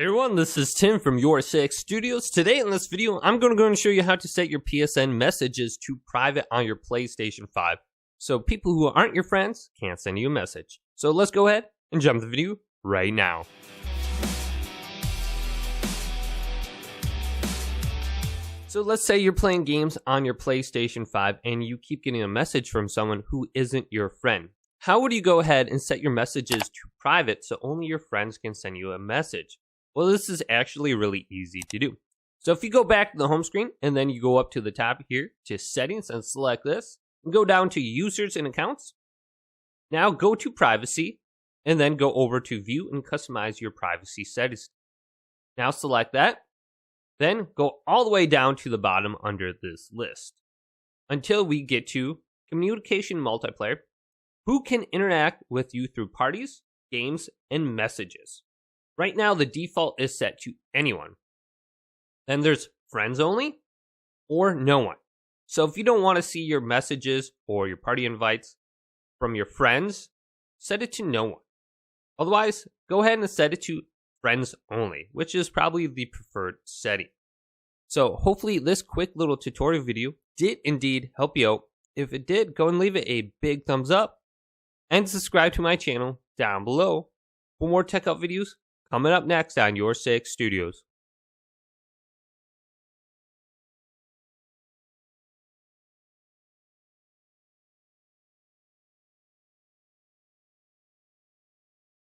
Hey everyone, this is Tim from YourSixStudios. Today in this video, I'm going to go and show you how to set your PSN messages to private on your PlayStation 5. So people who aren't your friends can't send you a message. So let's go ahead and jump to the video right now. So let's say you're playing games on your PlayStation 5 and you keep getting a message from someone who isn't your friend. How would you go ahead and set your messages to private so only your friends can send you a message? Well, this is actually really easy to do. So if you go back to the home screen and then you go up to the top here to settings and select this, and go down to users and accounts. Now go to privacy and then go over to view and customize your privacy settings. Now select that. Then go all the way down to the bottom under this list until we get to communication multiplayer. Who can interact with you through parties, games, and messages? Right now, the default is set to anyone. Then there's friends only or no one. So if you don't want to see your messages or your party invites from your friends, set it to no one. Otherwise, go ahead and set it to friends only, which is probably the preferred setting. So hopefully this quick little tutorial video did indeed help you out. If it did, go and leave it a big thumbs up and subscribe to my channel down below for more tech up videos coming up next on YourSixStudios.